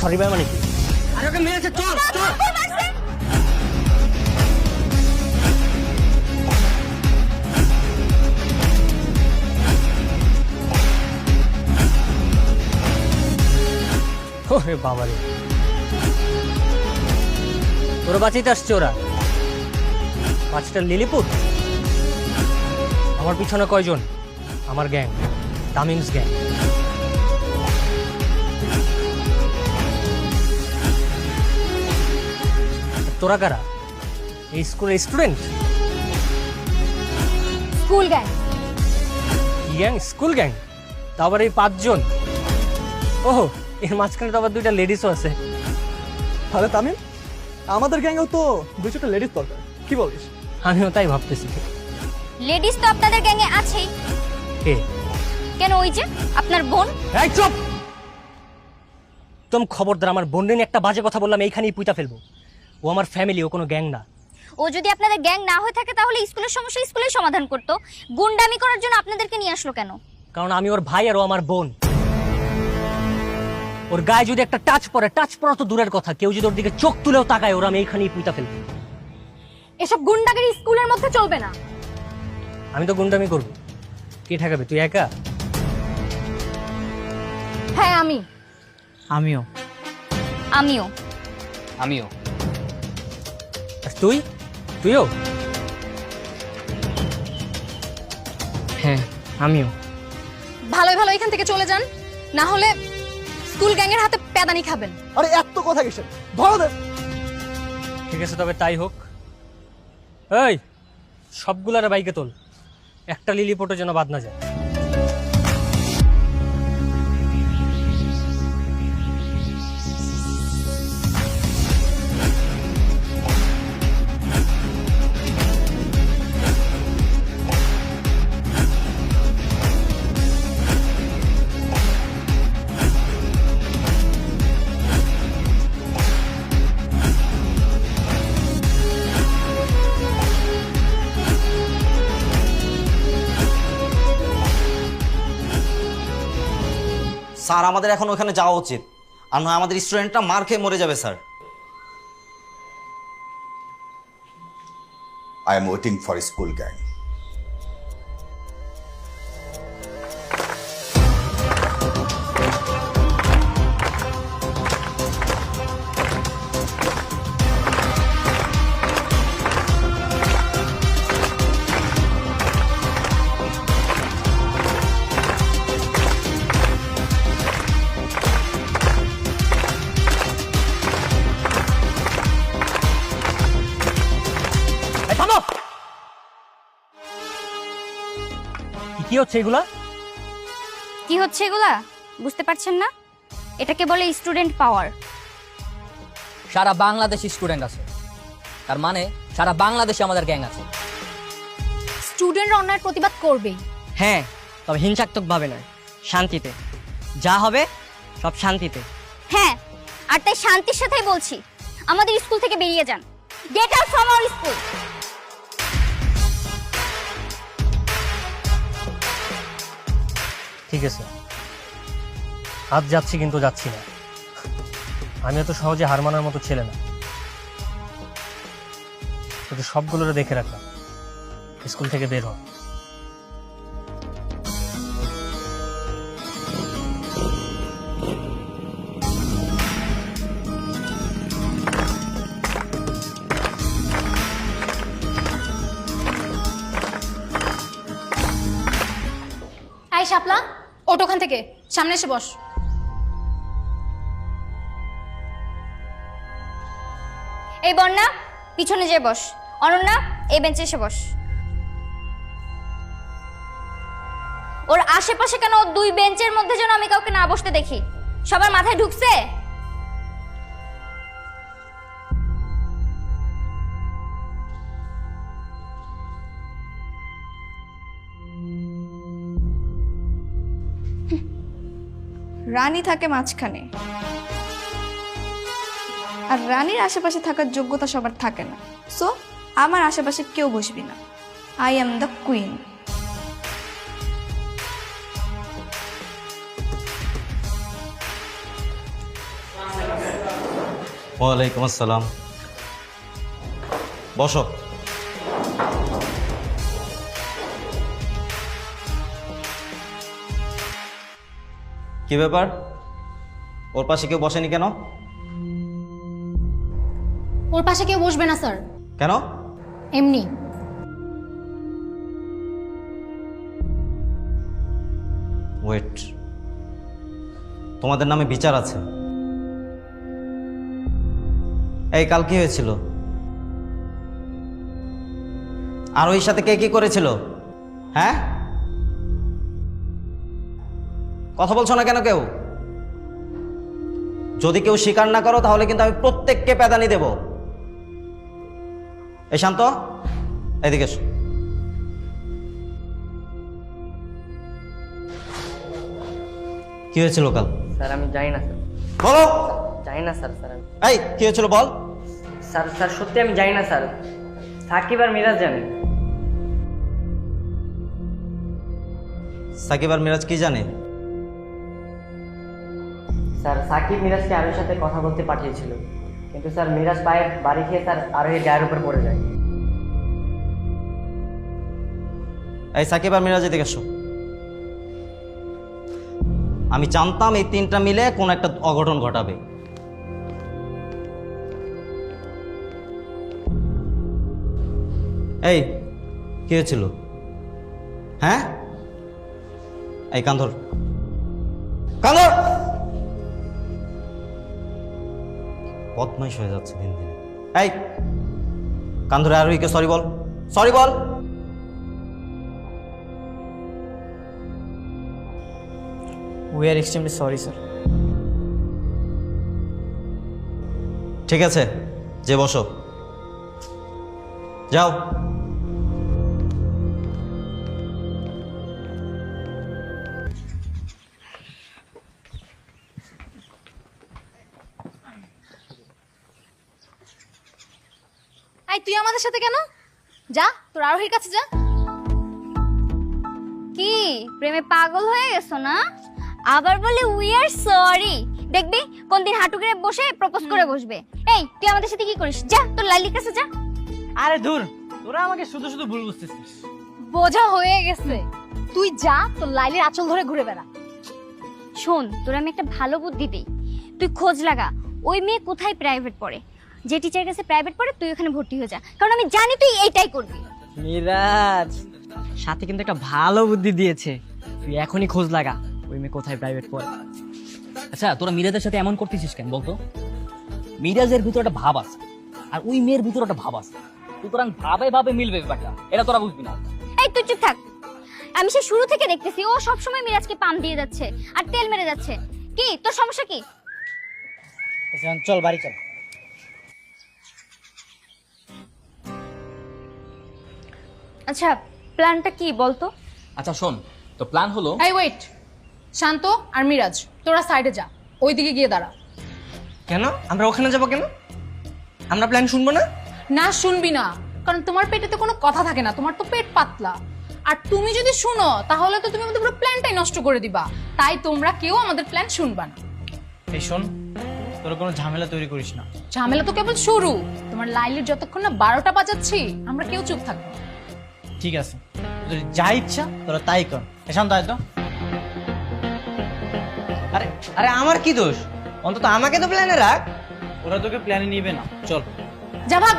Sorry ভাই মানে কি? আরে ওকে মেরেছে, চল চল। ওরে বাবা রে, তোরা বাঁচিতে আসছে ওরা 5টা লিলিপুট। আমার পিছনে কয়জন? আমার গ্যাং, তামিংস গ্যাং। তোরা কারা? এই স্কুলের student? School gang. Gang? School gang? তাও আবার এই 5 জন? ওহো, এর মাঝখানে তো আবার 2টা লেডিসও আছে। তাহলে তামিম, আমাদের গ্যাংয়েও তো 2-4টা লেডিস দরকার, কি বলিস? আমিও তাই ভাবতেছি। লেডিস তো আপনাদের গ্যাংয়ে আছেই। কে? কেন, ওই যে আপনার বোন। এই চুপ! তুমি খবরদার আমার বোন নিয়ে একটা বাজে কথা বললাম এইখানেই পুইতা ফেলবো। ও আমার ফ্যামিলি, ও কোনো গ্যাং না। ও যদি আপনাদের গ্যাং না হয়ে থাকে তাহলে স্কুলের সমস্যা স্কুলেই সমাধান করতো। গুন্ডামি করার জন্য আপনাদেরকে নিয়ে আসলো কেন? কারণ আমি ওর ভাই আর ও আমার বোন। ওর গায়ে যদি একটা টাচ পড়া তো দূরের কথা, কেউ যদি ওর দিকে চোখ তুলেও তাকায়, ওরা আমি এইখানেই পুইতা ফেলবো। এসব গুন্ডাগিরি স্কুলের মধ্যে চলবে না। আমি তো গুন্ডামি করবো, কে ঠেকাবে? তুই একা? হ্যাঁ আমি। আমিও। আমিও। আমিও। আর তুই? তুইও? হ্যাঁ আমিও। ভালোই ভালো এখান থেকে চলে যান, না হলে স্কুল গ্যাংয়ের হাতে প্যাদানি খাবেন। আরে এত কথা কিসের? ধরো দে। ঠিক আছে, তবে তাই হোক। এই সবগুলার বাইকে তোল, একটা লিলিপোটও যেন বাদ না যায়। স্যার, আমাদের এখন ওখানে যাওয়া উচিত, আর নয় আমাদের স্টুডেন্টটা মার খেয়ে মরে যাবে sir. I am waiting for a school gang. এই থামো! কি হচ্ছে এগুলা? কি হচ্ছে এগুলা বুঝতে পারছেন না? এটাকে বলে স্টুডেন্ট পাওয়ার। সারা বাংলাদেশি স্টুডেন্ট আছে, তার মানে সারা বাংলাদেশে আমাদের গ্যাং আছে। স্টুডেন্টরা অন্যায়ের প্রতিবাদ করবেই। হ্যাঁ, তবে হিংসাত্মক ভাবে নয়, শান্তিতে। যা হবে সব শান্তিতে। হ্যাঁ, আর তাই শান্তির সাথেই বলছি, আমাদের স্কুল থেকে বেরিয়ে যান। Get out from our school. ঠিক আছে, আজ যাচ্ছি, কিন্তু যাচ্ছি না। আমি এত সহজে হার মানার মতো ছেলে না। শুধু সবগুলোরে দেখে রাখলাম, স্কুল থেকে বের হ। এই শাপলা, ওঠ ওখান থেকে, সামনে এসে বস। এই বন্যা, পিছনে যেয়ে বস। অনন্যা, এই বেঞ্চে এসে বস। ওর আশেপাশে কেন, ওর 2 বেঞ্চের মধ্যে যেন আমি কাউকে না বসতে দেখি। সবার মাথায় ঢুকছে? রানী থাকে মাঝখানে, আর রানীর আশেপাশে থাকার যোগ্যতা সবার থাকে না। সো আমার আশেপাশে কেউ বসবি না। I am the queen. ওয়ালাইকুম আসসালাম। বসো। কি ব্যাপার, ওর পাশে কেউ বসেনি কেন? ওর পাশে কেউ বসবে না স্যার, কেন? এমনি। ওয়েট, তোমাদের নামে বিচার আছে। এই কাল কি হয়েছিল? আর ওই সাথে কে কি করেছিল? হ্যাঁ, কথা বলছো না কেন কেউ? যদি কেউ স্বীকার না করো তাহলে কিন্তু আমি প্রত্যেককে পেদানি দেব। এই শান্ত, এদিকে এসো। কি হয়েছিল কাল? স্যার আমি জানি না স্যার, বলো। জানি না স্যার। স্যার এই কি হয়েছিল বল। স্যার স্যার সত্যি আমি জানি না স্যার, সাকিব আর মিরাজ জানে। সাকিব আর মিরাজ কি জানে? স্যার সাকিব মিরাজকে আরোহীর সাথে কথা বলতে পাঠিয়েছিল, কিন্তু স্যার মিরাজ পায়ে বাড়ি খেয়ে স্যার আরোহীর গায়ের উপর পড়ে যায়। এই সাকিব আর মিরাজ এদিকে এসো। আমি জানতাম এই তিনটা মিলে কোন একটা অঘটন ঘটাবে। এই কি হয়েছিল? হ্যাঁ, এই কান্ধর কান্ধর বদমাইশ হয়ে যাচ্ছে দিন দিনে। এই কান্ধরে আরোহীকে সরি বল, সরি বল। We are extremely sorry sir. ঠিক আছে, যে বসো, যাও। এই তুই আমাদের সাথে কেন? যা তোর আরোহীর কাছে যা। কি প্রেমে পাগল হয়ে গেছো না? আবার বলে উই আর সরি। দেখবি কোনদিন হাঁটু গেড়ে বসে প্রপোজ করে বসবে। এই তুই আমাদের সাথে কি করিস? যা তোর লাইলির কাছে যা। আরে দূর, তোরা আমাকে শুধু শুধু ভুল বুঝতেছিস। বোঝা হয়ে গেছে, তুই যা তোর লাইলির আঁচল ধরে ঘুরে বেড়া। শোন, তোর আমি একটা ভালো বুদ্ধি দিই। তুই খোঁজ লাগা ওই মেয়ে কোথায় প্রাইভেট পড়ে। যে টিচারের কাছে প্রাইভেট পড়ে তুই ওখানে ভর্তি হয়ে যা, কারণ আমি জানি তুই এইটাই করবি। মিরাজ সাথে কিন্তু একটা ভালো বুদ্ধি দিয়েছে, তুই এখনই খোঁজ লাগা ওই মেয়ে কোথায় প্রাইভেট পড়ে। আচ্ছা তোরা মিরাজের সাথে এমন করতেছিস কেন বলতো? মিরাজের ভিতরে একটা ভাব আছে আর ওই মেয়ের ভিতরে একটা ভাব আছে, সুতরাং ভাবে ভাবে মিলবে ব্যাপারটা, এটা তোরা বুঝবি না। এই তুই চুপ থাক। আমি সে শুরু থেকে দেখতেছি ও সবসময় মিরাজকে পাম দিয়ে যাচ্ছে আর তেল মেরে যাচ্ছে। কি তোর সমস্যা কি? চল বাড়ি চল। আচ্ছা প্ল্যানটা কি বলতো? আচ্ছা শোন, তো প্ল্যান হলো, এই ওয়েট, শান্ত আর মিরাজ তোরা সাইডে যা, ওইদিকে গিয়ে দাঁড়া। কেন আমরা ওখানে যাবো কেন? আমরা প্ল্যান শুনবো না? না শুনবি না, কারণ তোমার পেটে তো কোনো কথা থাকে না, তোমার তো পেট পাতলা। আর তুমি যদি শুনো তাহলে তো তুমি আমাদের পুরো প্ল্যানটাই নষ্ট করে দিবা। তাই তোমরা কেউ আমাদের প্ল্যান শুনবা না। এই শোন, তোরা কোনো ঝামেলা তৈরি করিস না। ঝামেলা তো কেবল শুরু, তোমার লাইলির যতক্ষণ না 12টা বাজাচ্ছি আমরা কেউ চুপ থাকবো না। ঠিক আছে, তোদের যা ইচ্ছা তোরা তাই কর। এসান তাই তো। আরে আরে আমার কি দোষ? অন্তত আমাকে তো প্ল্যানে রাখ। ওরা তোকে প্ল্যানে নিবে না, চল। যা ভাগ।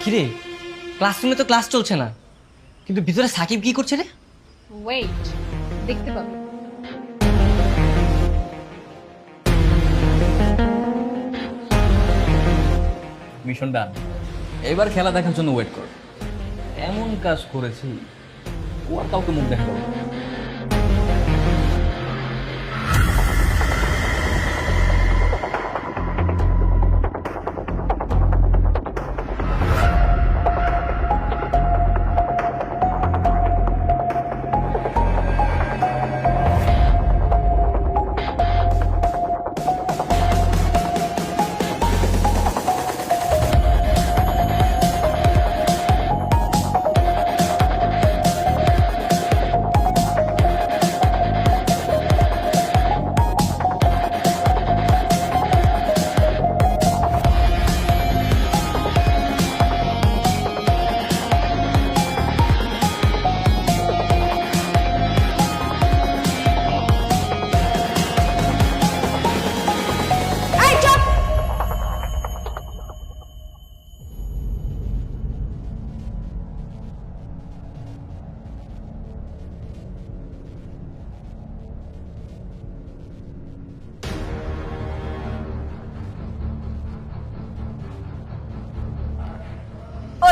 কিরে ক্লাসরুমে তো ক্লাস চলছে না, কিন্তু ভিতরে সাকিব কি করছে রে? ওয়েট, দেখতে পাবি। মিশন ডান। এবার খেলা দেখার জন্য ওয়েট কর। এমন কাজ করেছি ও আর কাউকে মুখ দেখা যাবে না।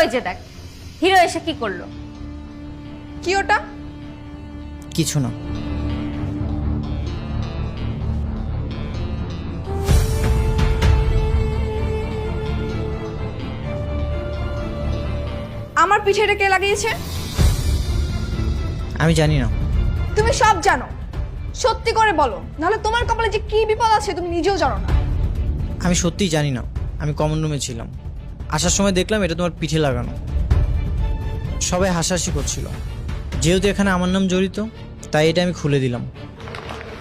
ওই যে দেখ হিরো এসে কি করলো। কি ওটা? কিছু না। আমার পিঠে এটা কে লাগিয়েছে? আমি জানি না। তুমি সব জানো, সত্যি করে বলো, নাহলে তোমার কপালে যে কি বিপদ আছে তুমি নিজেও জানো না। আমি সত্যিই জানি না। আমি কমন রুমে ছিলাম, আসার সময় দেখলাম এটা তোমার পিঠে লাগানো। সবাই হাসাহাসি করছিল, যেহেতু এখানে আমার নাম জড়িত তাই এটা আমি খুলে দিলাম।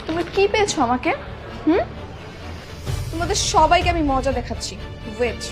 তুমি কি পেয়েছো আমাকে? তোমাদের সবাইকে আমি মজা দেখাচ্ছি, ওয়েট।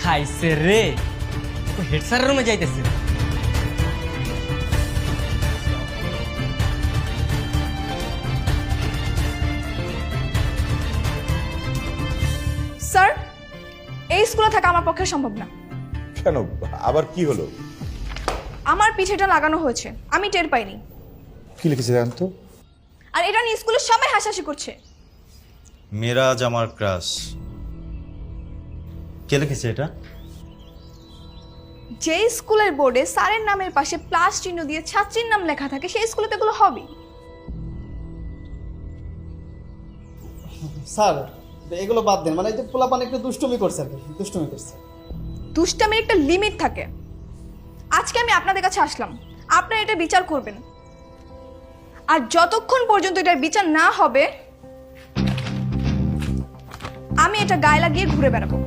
খাইছে রে, হেড স্যারের রুমে যাইতেছে। স্যার, এই স্কুলে থাকা আমার পক্ষে সম্ভব না। কেন, আবার কি হলো? আমার পিঠেটা লাগানো হয়েছে, আমি টের পাইনি। কি লিখেছে জানতো? আর এটা নিয়ে স্কুলে সবাই হাসাহাসি করছে। মেরাজ আমার ক্রাশ। কে লিখেছে এটা? যে স্কুলের বোর্ডে স্যারের নামের পাশে প্লাস চিহ্ন দিয়ে ছাত্রীর নাম লেখা থাকে সেই স্কুলে তো এগুলো হবে। স্যার এগুলো বাদ দেন, মানে এই যে পোলাপান একটু দুষ্টুমি করছে আর কি, দুষ্টুমি করছে। দুষ্টামির একটা লিমিট থাকে। আজকে আমি আপনাদের কাছে আসলাম, আপনারা এটা বিচার করবেন। আর যতক্ষণ পর্যন্ত এটার বিচার না হবে আমি এটা গায়ে লাগিয়ে ঘুরে বেড়াবো।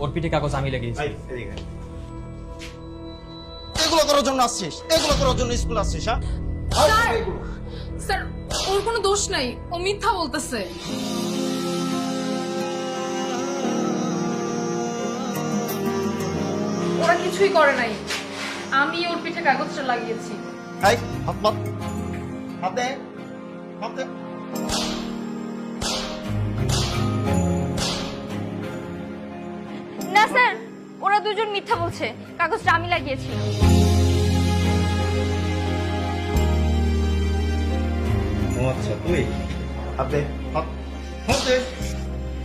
ওর পিঠে কাগজ আমি লাগিয়েছি। এগুলো করার জন্য আসছিস? এগুলো করার জন্য স্কুল আসছিস? হ্যাঁ স্যার, ওর কোনো দোষ নাই, ও মিথ্যা বলতেছে। ওরা কিছুই করে নাই, আমি ওর পিঠে কাগজটা লাগিয়েছি। এই হাত মাত, হাত দে, হাত দে। না স্যার, ওরা দুজন মিথ্যা বলছে, কাগজটা আমি লাগিয়েছি। ও আচ্ছা, তুই হাত দে, হাত দে,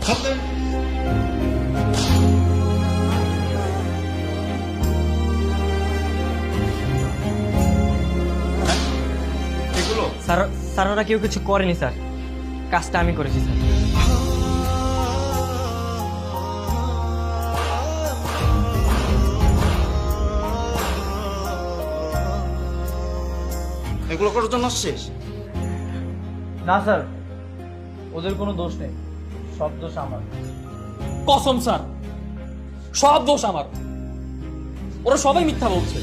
হাত দে। স্যার, স্যার ওরা কেউ কিছু করেনি স্যার, কাজটা আমি করেছি স্যার। এগুলো করার জন্য আসছিস? না স্যার, ওদের কোনো দোষ নেই, সব দোষ আমার। কসম স্যার, সব দোষ আমার, ওরা সবাই মিথ্যা বলছে।